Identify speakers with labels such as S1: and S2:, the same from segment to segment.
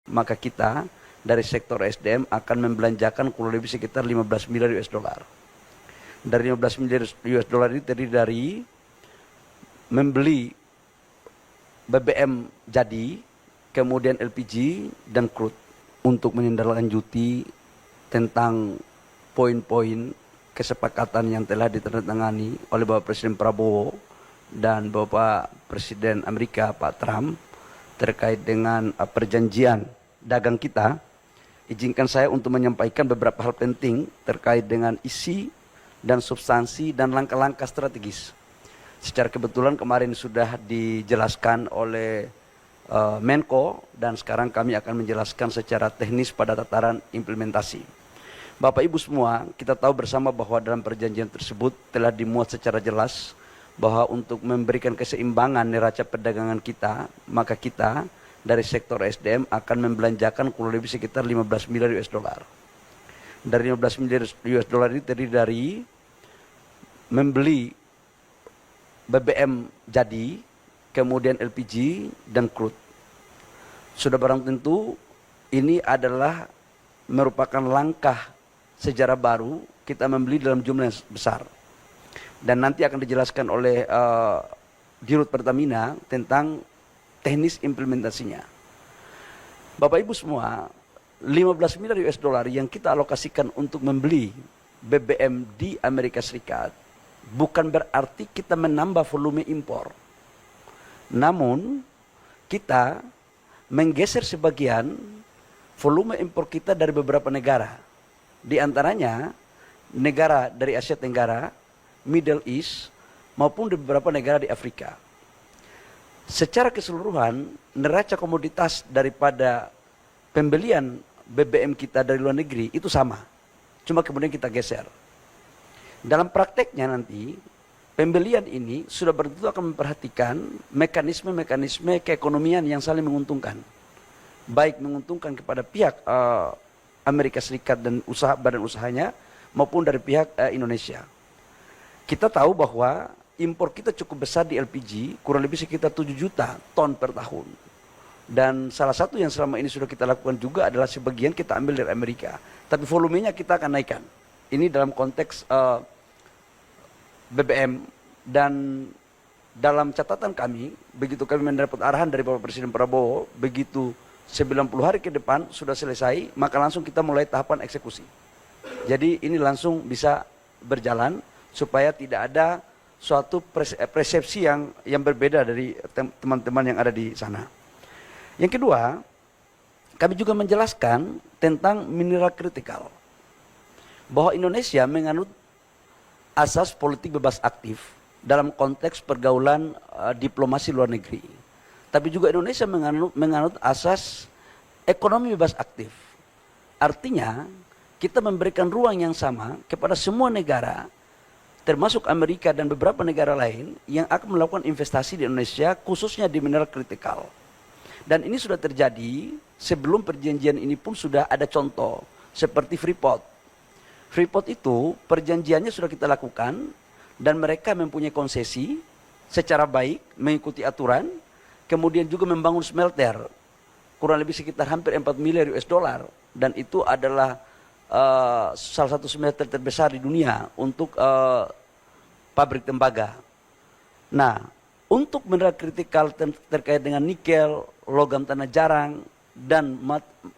S1: maka kita dari sektor SDM akan membelanjakan kurang lebih sekitar 15 miliar US dollar. Dari 15 miliar US dollar ini terdiri dari membeli BBM jadi, kemudian LPG dan crude untuk menindaklanjuti tentang poin-poin kesepakatan yang telah ditandatangani oleh Bapak Presiden Prabowo dan Bapak Presiden Amerika Pak Trump terkait dengan perjanjian dagang kita. Izinkan saya untuk menyampaikan beberapa hal penting terkait dengan isi dan substansi dan langkah-langkah strategis. Secara kebetulan kemarin sudah dijelaskan oleh Menko dan sekarang kami akan menjelaskan secara teknis pada tataran implementasi. Bapak Ibu semua, kita tahu bersama bahwa dalam perjanjian tersebut telah dimuat secara jelas bahwa untuk memberikan keseimbangan neraca perdagangan kita, maka kita dari sektor SDM akan membelanjakan kurang lebih sekitar 15 miliar US dollar. Dari 15 miliar US dollar ini terdiri dari membeli BBM jadi, kemudian LPG dan crude. Sudah barang tentu ini adalah merupakan langkah sejarah baru kita membeli dalam jumlah yang besar. Dan nanti akan dijelaskan oleh Dirut Pertamina tentang teknis implementasinya. Bapak Ibu semua, 15 miliar US dollar yang kita alokasikan untuk membeli BBM di Amerika Serikat bukan berarti kita menambah volume impor. Namun kita menggeser sebagian volume impor kita dari beberapa negara. Di antaranya negara dari Asia Tenggara, Middle East, maupun di beberapa negara di Afrika. Secara keseluruhan, neraca komoditas daripada pembelian BBM kita dari luar negeri itu sama. Cuma kemudian kita geser. Dalam prakteknya nanti, pembelian ini sudah tentu akan memperhatikan mekanisme-mekanisme keekonomian yang saling menguntungkan. Baik menguntungkan kepada pihak Amerika Serikat dan badan usahanya, maupun dari pihak Indonesia. Kita tahu bahwa impor kita cukup besar di LPG, kurang lebih sekitar 7 juta ton per tahun. Dan salah satu yang selama ini sudah kita lakukan juga adalah sebagian kita ambil dari Amerika. Tapi volumenya kita akan naikkan. Ini dalam konteks BBM, dan dalam catatan kami, begitu kami mendapat arahan dari Bapak Presiden Prabowo, begitu 90 hari ke depan sudah selesai, maka langsung kita mulai tahapan eksekusi. Jadi ini langsung bisa berjalan supaya tidak ada suatu persepsi yang berbeda dari teman-teman yang ada di sana. Yang kedua, kami juga menjelaskan tentang mineral kritikal. Bahwa Indonesia menganut asas politik bebas aktif dalam konteks pergaulan diplomasi luar negeri. Tapi juga Indonesia menganut asas ekonomi bebas aktif. Artinya, kita memberikan ruang yang sama kepada semua negara, termasuk Amerika dan beberapa negara lain yang akan melakukan investasi di Indonesia, khususnya di mineral kritikal. Dan ini sudah terjadi sebelum perjanjian ini pun sudah ada contoh, seperti Freeport. Freeport itu perjanjiannya sudah kita lakukan dan mereka mempunyai konsesi secara baik, mengikuti aturan, kemudian juga membangun smelter, kurang lebih sekitar hampir 4 miliar US dollar, dan itu adalah salah satu smelter terbesar di dunia untuk pabrik tembaga. Nah, untuk mineral kritikal terkait dengan nikel, logam tanah jarang, dan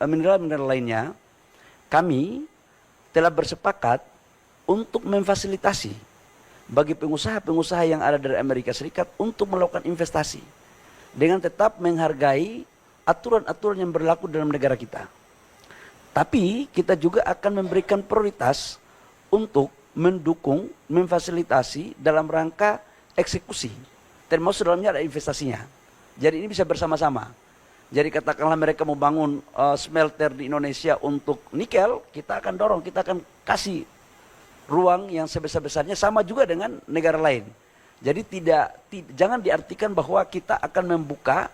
S1: mineral-mineral lainnya, kami telah bersepakat untuk memfasilitasi bagi pengusaha-pengusaha yang ada dari Amerika Serikat untuk melakukan investasi dengan tetap menghargai aturan-aturan yang berlaku dalam negara kita. Tapi kita juga akan memberikan prioritas untuk mendukung, memfasilitasi dalam rangka eksekusi, termasuk dalamnya ada investasinya. Jadi ini bisa bersama-sama. Jadi katakanlah mereka mau bangun smelter di Indonesia untuk nikel, kita akan dorong, kita akan kasih ruang yang sebesar-besarnya, sama juga dengan negara lain. Jadi jangan diartikan bahwa kita akan membuka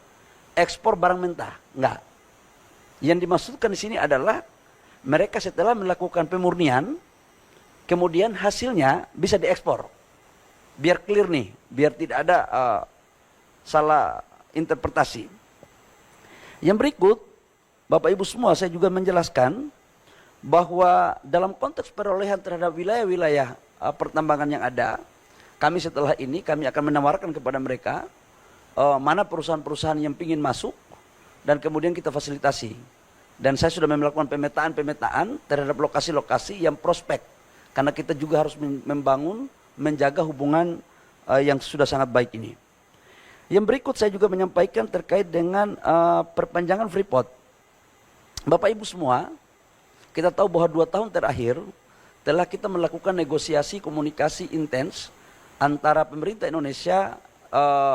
S1: ekspor barang mentah, enggak. Yang dimaksudkan di sini adalah mereka setelah melakukan pemurnian, kemudian hasilnya bisa diekspor. Biar clear nih, biar tidak ada salah interpretasi. Yang berikut, Bapak Ibu semua, saya juga menjelaskan bahwa dalam konteks perolehan terhadap wilayah-wilayah pertambangan yang ada, kami setelah ini kami akan menawarkan kepada mereka mana perusahaan-perusahaan yang ingin masuk dan kemudian kita fasilitasi. Dan saya sudah melakukan pemetaan terhadap lokasi-lokasi yang prospek, karena kita juga harus membangun, menjaga hubungan yang sudah sangat baik ini. Yang berikut saya juga menyampaikan terkait dengan perpanjangan Freeport. Bapak Ibu semua, kita tahu bahwa 2 tahun terakhir telah kita melakukan negosiasi komunikasi intens antara pemerintah Indonesia,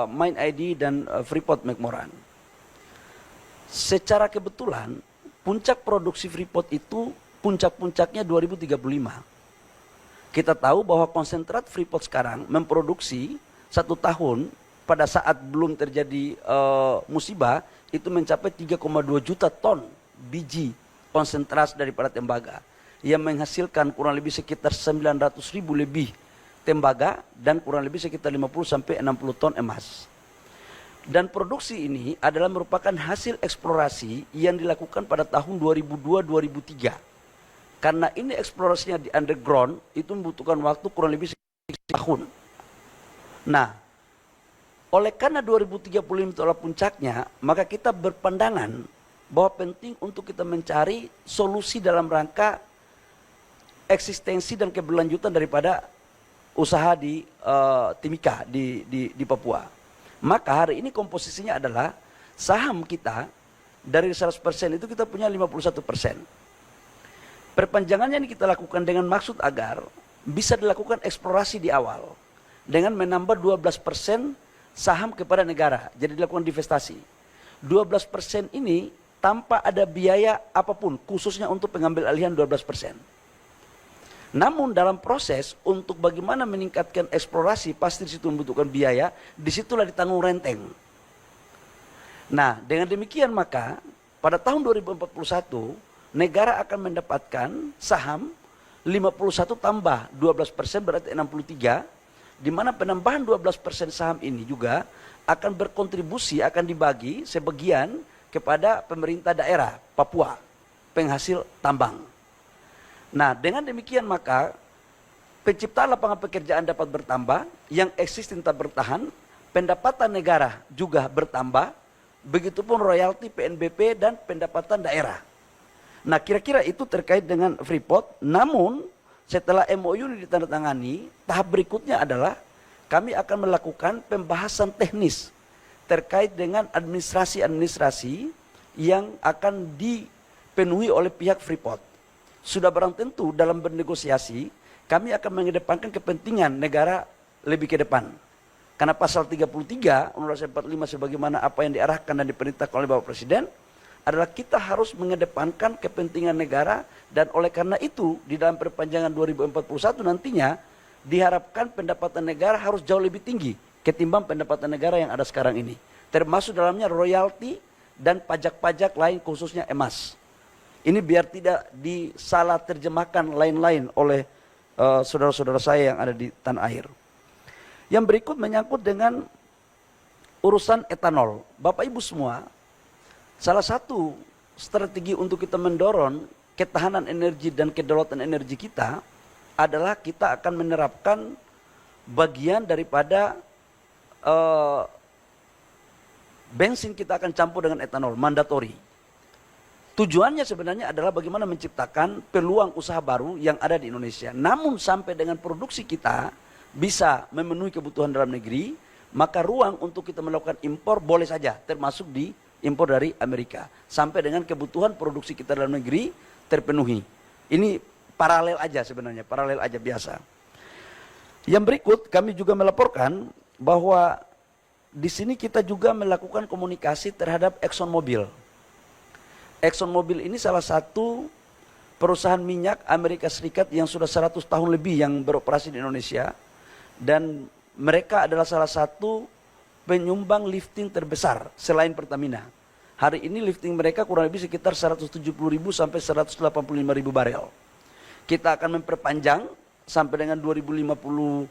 S1: MindID dan Freeport McMoran. Secara kebetulan puncak produksi Freeport itu puncak-puncaknya 2035. Kita tahu bahwa konsentrat Freeport sekarang memproduksi 1 tahun pada saat belum terjadi musibah itu mencapai 3,2 juta ton biji konsentrasi daripada tembaga yang menghasilkan kurang lebih sekitar 900.000 lebih tembaga dan kurang lebih sekitar 50 sampai 60 ton emas. Dan produksi ini adalah merupakan hasil eksplorasi yang dilakukan pada tahun 2002-2003. Karena ini eksplorasinya di underground itu membutuhkan waktu kurang lebih setahun. Nah, oleh karena 2035 itu adalah puncaknya, maka kita berpandangan bahwa penting untuk kita mencari solusi dalam rangka eksistensi dan keberlanjutan daripada usaha di Timika di Papua. Maka hari ini komposisinya adalah saham kita dari 100% itu kita punya 51%. Perpanjangannya ini kita lakukan dengan maksud agar bisa dilakukan eksplorasi di awal dengan menambah 12% saham kepada negara. Jadi dilakukan divestasi. 12% ini tanpa ada biaya apapun, khususnya untuk pengambil alihan 12%. Namun dalam proses untuk bagaimana meningkatkan eksplorasi, pasti disitu membutuhkan biaya, disitulah ditanggung renteng. Nah, dengan demikian maka pada tahun 2041 negara akan mendapatkan saham 51 tambah 12% berarti 63, di mana penambahan 12% saham ini juga akan berkontribusi, akan dibagi sebagian kepada pemerintah daerah Papua, penghasil tambang. Nah, dengan demikian maka penciptaan lapangan pekerjaan dapat bertambah, yang existing tetap bertahan, pendapatan negara juga bertambah, begitupun royalti PNBP dan pendapatan daerah. Nah, kira-kira itu terkait dengan Freeport. Namun setelah MOU ini ditandatangani, tahap berikutnya adalah kami akan melakukan pembahasan teknis terkait dengan administrasi-administrasi yang akan dipenuhi oleh pihak Freeport. Sudah barang tentu dalam bernegosiasi, kami akan mengedepankan kepentingan negara lebih ke depan. Karena pasal 33 Undang-Undang 45 sebagaimana apa yang diarahkan dan diperintahkan oleh Bapak Presiden adalah kita harus mengedepankan kepentingan negara, dan oleh karena itu di dalam perpanjangan 2041 nantinya diharapkan pendapatan negara harus jauh lebih tinggi ketimbang pendapatan negara yang ada sekarang ini. Termasuk dalamnya royalti dan pajak-pajak lain khususnya emas. Ini biar tidak disalah terjemahkan lain-lain oleh saudara-saudara saya yang ada di tanah air. Yang berikut menyangkut dengan urusan etanol. Bapak Ibu semua, salah satu strategi untuk kita mendorong ketahanan energi dan kedaulatan energi kita adalah kita akan menerapkan bagian daripada bensin kita akan campur dengan etanol, mandatori. Tujuannya sebenarnya adalah bagaimana menciptakan peluang usaha baru yang ada di Indonesia. Namun sampai dengan produksi kita bisa memenuhi kebutuhan dalam negeri, maka ruang untuk kita melakukan impor boleh saja, termasuk di impor dari Amerika. Sampai dengan kebutuhan produksi kita dalam negeri terpenuhi. Ini paralel aja sebenarnya, paralel aja biasa. Yang berikut kami juga melaporkan bahwa di sini kita juga melakukan komunikasi terhadap ExxonMobil. ExxonMobil ini salah satu perusahaan minyak Amerika Serikat yang sudah 100 tahun lebih yang beroperasi di Indonesia. Dan mereka adalah salah satu penyumbang lifting terbesar selain Pertamina. Hari ini lifting mereka kurang lebih sekitar 170.000 sampai 185.000 barel. Kita akan memperpanjang sampai dengan 2055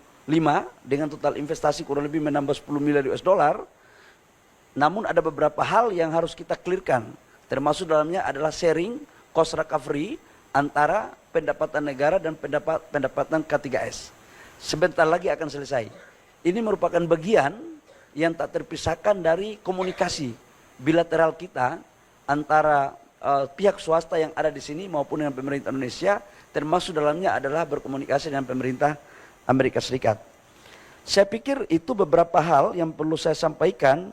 S1: dengan total investasi kurang lebih menambah 10 miliar US dollar. Namun ada beberapa hal yang harus kita clearkan Termasuk dalamnya adalah sharing cost recovery antara pendapatan negara dan pendapatan K3S. Sebentar lagi akan selesai. Ini merupakan bagian yang tak terpisahkan dari komunikasi bilateral kita antara pihak swasta yang ada di sini maupun dengan pemerintah Indonesia, termasuk dalamnya adalah berkomunikasi dengan pemerintah Amerika Serikat. Saya pikir itu beberapa hal yang perlu saya sampaikan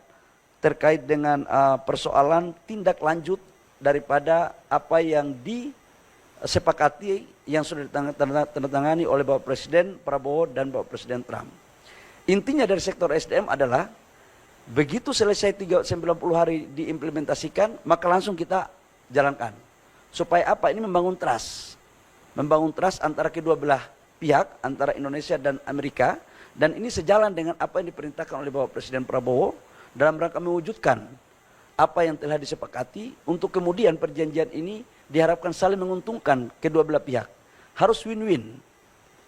S1: terkait dengan persoalan tindak lanjut daripada apa yang disepakati yang sudah ditandatangani oleh Bapak Presiden Prabowo dan Bapak Presiden Trump. Intinya dari sektor SDM adalah begitu selesai 90 hari diimplementasikan, maka langsung kita jalankan. Supaya apa? Ini membangun trust. Membangun trust antara kedua belah pihak, antara Indonesia dan Amerika. Dan ini sejalan dengan apa yang diperintahkan oleh Bapak Presiden Prabowo dalam rangka mewujudkan apa yang telah disepakati untuk kemudian perjanjian ini diharapkan saling menguntungkan kedua belah pihak. Harus win-win.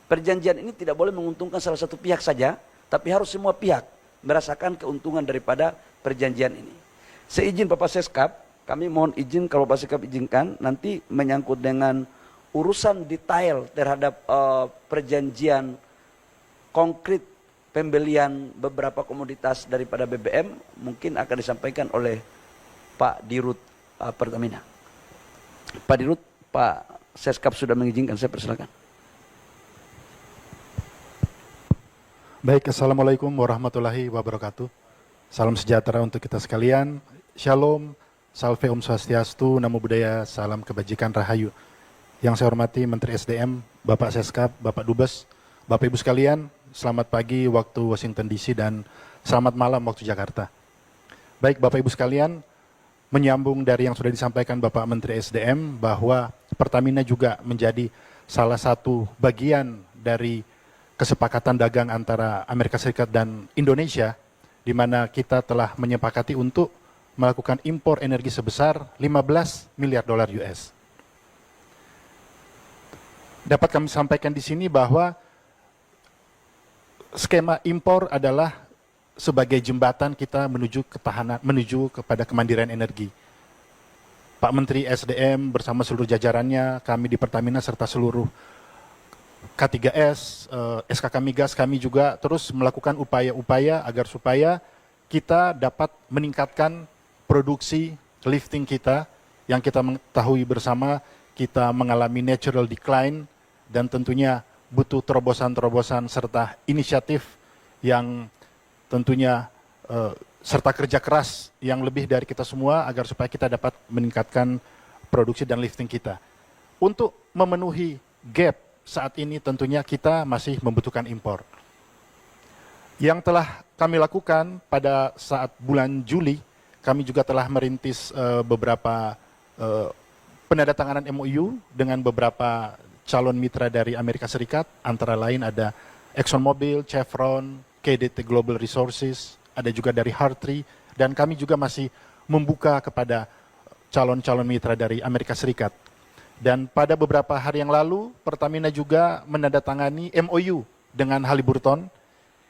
S1: Perjanjian ini tidak boleh menguntungkan salah satu pihak saja, tapi harus semua pihak merasakan keuntungan daripada perjanjian ini. Seizin Bapak Seskap, kami mohon izin kalau Bapak Seskap izinkan, nanti menyangkut dengan urusan detail terhadap perjanjian konkret pembelian beberapa komoditas daripada BBM, mungkin akan disampaikan oleh Pak Dirut Pertamina. Pak Dirut, Pak Seskap sudah mengizinkan, saya persilakan.
S2: Baik, Assalamualaikum warahmatullahi wabarakatuh. Salam sejahtera untuk kita sekalian. Shalom, salve Om Swastiastu, Namo Buddhaya, salam kebajikan rahayu. Yang saya hormati Menteri SDM, Bapak Seskap, Bapak Dubes, Bapak Ibu sekalian, selamat pagi waktu Washington DC dan selamat malam waktu Jakarta. Baik Bapak Ibu sekalian, menyambung dari yang sudah disampaikan Bapak Menteri SDM bahwa Pertamina juga menjadi salah satu bagian dari kesepakatan dagang antara Amerika Serikat dan Indonesia, di mana kita telah menyepakati untuk melakukan impor energi sebesar 15 miliar dolar US. Dapat kami sampaikan di sini bahwa skema impor adalah sebagai jembatan kita menuju ketahanan, menuju kepada kemandirian energi. Pak Menteri SDM bersama seluruh jajarannya, kami di Pertamina serta seluruh K3S, SKK Migas, kami juga terus melakukan upaya-upaya agar supaya kita dapat meningkatkan produksi lifting kita yang kita mengetahui bersama kita mengalami natural decline dan tentunya butuh terobosan-terobosan serta inisiatif yang tentunya serta kerja keras yang lebih dari kita semua agar supaya kita dapat meningkatkan produksi dan lifting kita. Untuk memenuhi gap saat ini tentunya kita masih membutuhkan impor. Yang telah kami lakukan pada saat bulan Juli, kami juga telah merintis beberapa penandatanganan MOU dengan beberapa calon mitra dari Amerika Serikat, antara lain ada ExxonMobil, Chevron, KDT Global Resources, ada juga dari Hartree, dan kami juga masih membuka kepada calon-calon mitra dari Amerika Serikat. Dan pada beberapa hari yang lalu, Pertamina juga menandatangani MOU dengan Halliburton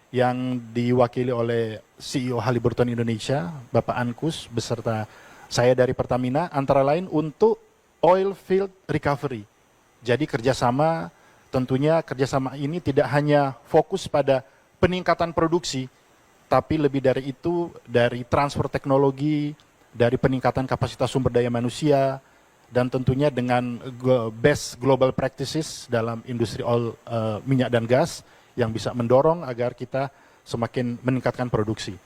S2: yang diwakili oleh CEO Halliburton Indonesia, Bapak Ankus, beserta saya dari Pertamina, antara lain untuk oil field recovery. Jadi kerjasama, tentunya kerjasama ini tidak hanya fokus pada peningkatan produksi, tapi lebih dari itu, dari transfer teknologi, dari peningkatan kapasitas sumber daya manusia, dan tentunya dengan best global practices dalam industri oil, minyak dan gas yang bisa mendorong agar kita semakin meningkatkan produksi.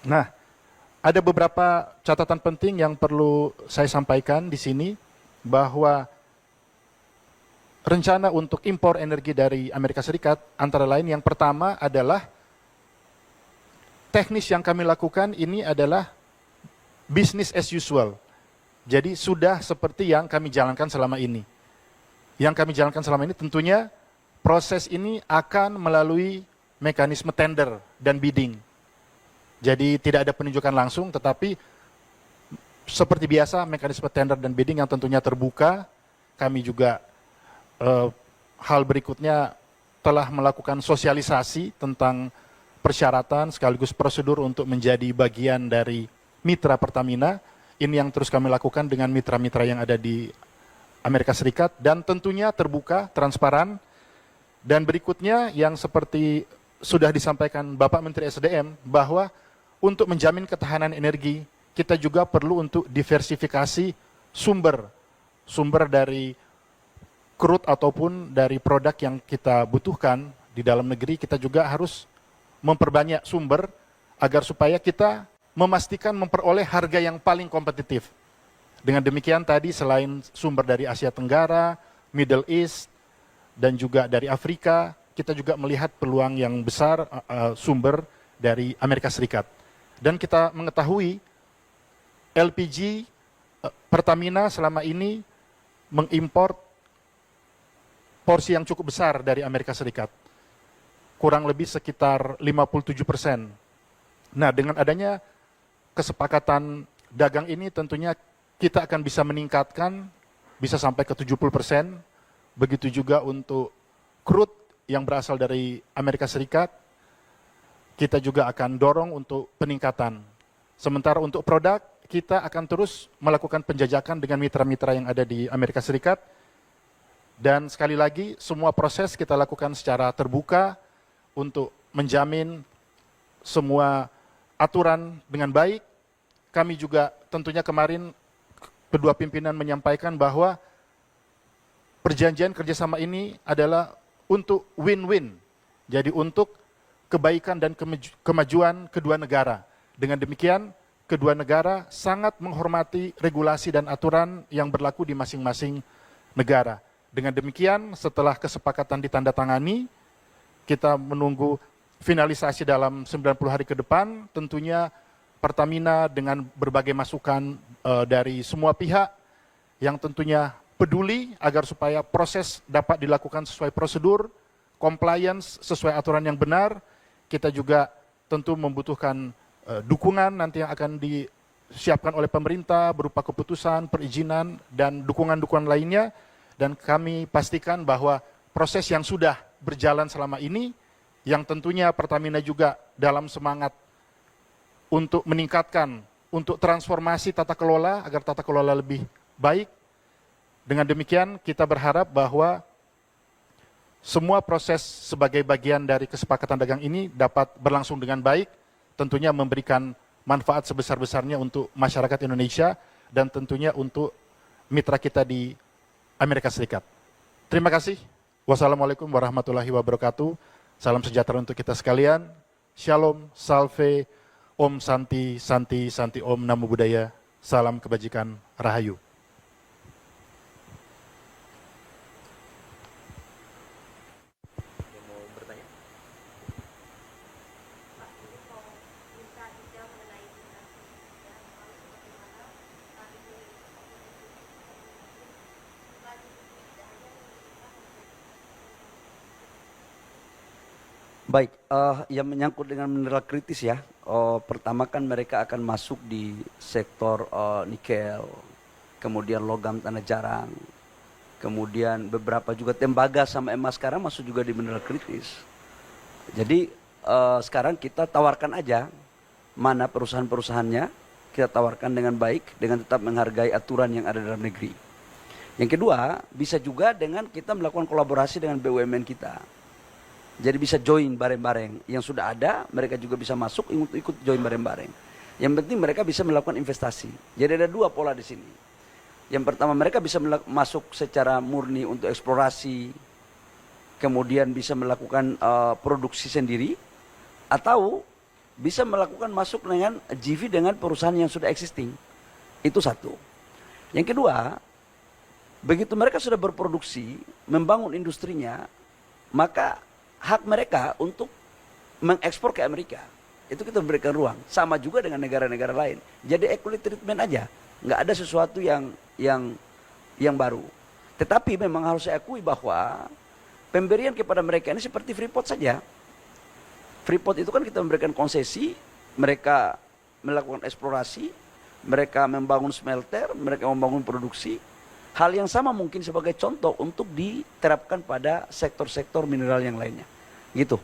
S2: Nah, ada beberapa catatan penting yang perlu saya sampaikan di sini bahwa rencana untuk impor energi dari Amerika Serikat antara lain yang pertama adalah teknis yang kami lakukan ini adalah business as usual. Jadi sudah seperti yang kami jalankan selama ini. Yang kami jalankan selama ini tentunya proses ini akan melalui mekanisme tender dan bidding. Jadi tidak ada penunjukan langsung, tetapi seperti biasa mekanisme tender dan bidding yang tentunya terbuka. Kami juga hal berikutnya telah melakukan sosialisasi tentang persyaratan sekaligus prosedur untuk menjadi bagian dari mitra Pertamina. ini yang terus kami lakukan dengan mitra-mitra yang ada di Amerika Serikat, dan tentunya terbuka, transparan. Dan berikutnya yang seperti sudah disampaikan Bapak Menteri SDM, bahwa untuk menjamin ketahanan energi, kita juga perlu untuk diversifikasi sumber dari crude ataupun dari produk yang kita butuhkan di dalam negeri. Kita juga harus memperbanyak sumber agar supaya kita memastikan memperoleh harga yang paling kompetitif. Dengan demikian tadi selain sumber dari Asia Tenggara, Middle East, dan juga dari Afrika, kita juga melihat peluang yang besar sumber dari Amerika Serikat. Dan kita mengetahui LPG Pertamina selama ini mengimpor porsi yang cukup besar dari Amerika Serikat. Kurang lebih sekitar 57%. Nah, dengan adanya kesepakatan dagang ini tentunya kita akan bisa meningkatkan, bisa sampai ke 70%. Begitu juga untuk crude yang berasal dari Amerika Serikat, kita juga akan dorong untuk peningkatan. Sementara untuk produk, kita akan terus melakukan penjajakan dengan mitra-mitra yang ada di Amerika Serikat. Dan sekali lagi, semua proses kita lakukan secara terbuka untuk menjamin semua aturan dengan baik. Kami juga tentunya kemarin kedua pimpinan menyampaikan bahwa perjanjian kerjasama ini adalah untuk win-win. Jadi untuk kebaikan dan kemajuan kedua negara. Dengan demikian, kedua negara sangat menghormati regulasi dan aturan yang berlaku di masing-masing negara. Dengan demikian, setelah kesepakatan ditandatangani, kita menunggu finalisasi dalam 90 hari ke depan, tentunya Pertamina dengan berbagai masukan dari semua pihak yang tentunya peduli agar supaya proses dapat dilakukan sesuai prosedur, compliance sesuai aturan yang benar. Kita juga tentu membutuhkan dukungan nanti yang akan disiapkan oleh pemerintah berupa keputusan, perizinan, dan dukungan-dukungan lainnya. Dan kami pastikan bahwa proses yang sudah berjalan selama ini, yang tentunya Pertamina juga dalam semangat untuk meningkatkan, untuk transformasi tata kelola, agar tata kelola lebih baik. Dengan demikian kita berharap bahwa semua proses sebagai bagian dari kesepakatan dagang ini dapat berlangsung dengan baik, tentunya memberikan manfaat sebesar-besarnya untuk masyarakat Indonesia dan tentunya untuk mitra kita di Amerika Serikat. Terima kasih. Wassalamualaikum warahmatullahi wabarakatuh. Salam sejahtera untuk kita sekalian. Shalom, salve, Om Santi, Santi, Santi Om, Namo Buddhaya. Salam kebajikan, Rahayu.
S1: Baik, yang menyangkut dengan mineral kritis ya, pertama kan mereka akan masuk di sektor nikel, kemudian logam tanah jarang, kemudian beberapa juga tembaga sama emas sekarang masuk juga di mineral kritis. Jadi sekarang kita tawarkan aja mana perusahaan-perusahaannya, kita tawarkan dengan baik, dengan tetap menghargai aturan yang ada dalam negeri. Yang kedua, bisa juga dengan kita melakukan kolaborasi dengan BUMN kita. Jadi bisa join bareng-bareng. Yang sudah ada, mereka juga bisa masuk untuk ikut join bareng-bareng. Yang penting mereka bisa melakukan investasi. Jadi ada dua pola di sini. Yang pertama, mereka bisa masuk secara murni untuk eksplorasi, kemudian bisa melakukan produksi sendiri, atau bisa melakukan masuk dengan JV dengan perusahaan yang sudah existing. Itu satu. Yang kedua, begitu mereka sudah berproduksi, membangun industrinya, maka hak mereka untuk mengekspor ke Amerika. Itu kita berikan ruang. Sama juga dengan negara-negara lain. Jadi equal treatment aja. Nggak ada sesuatu yang baru. Tetapi memang harus saya akui bahwa pemberian kepada mereka ini seperti Freeport saja. Freeport itu kan kita memberikan konsesi, mereka melakukan eksplorasi, mereka membangun smelter, mereka membangun produksi. Hal yang sama mungkin sebagai contoh untuk diterapkan pada sektor-sektor mineral yang lainnya. Gitu.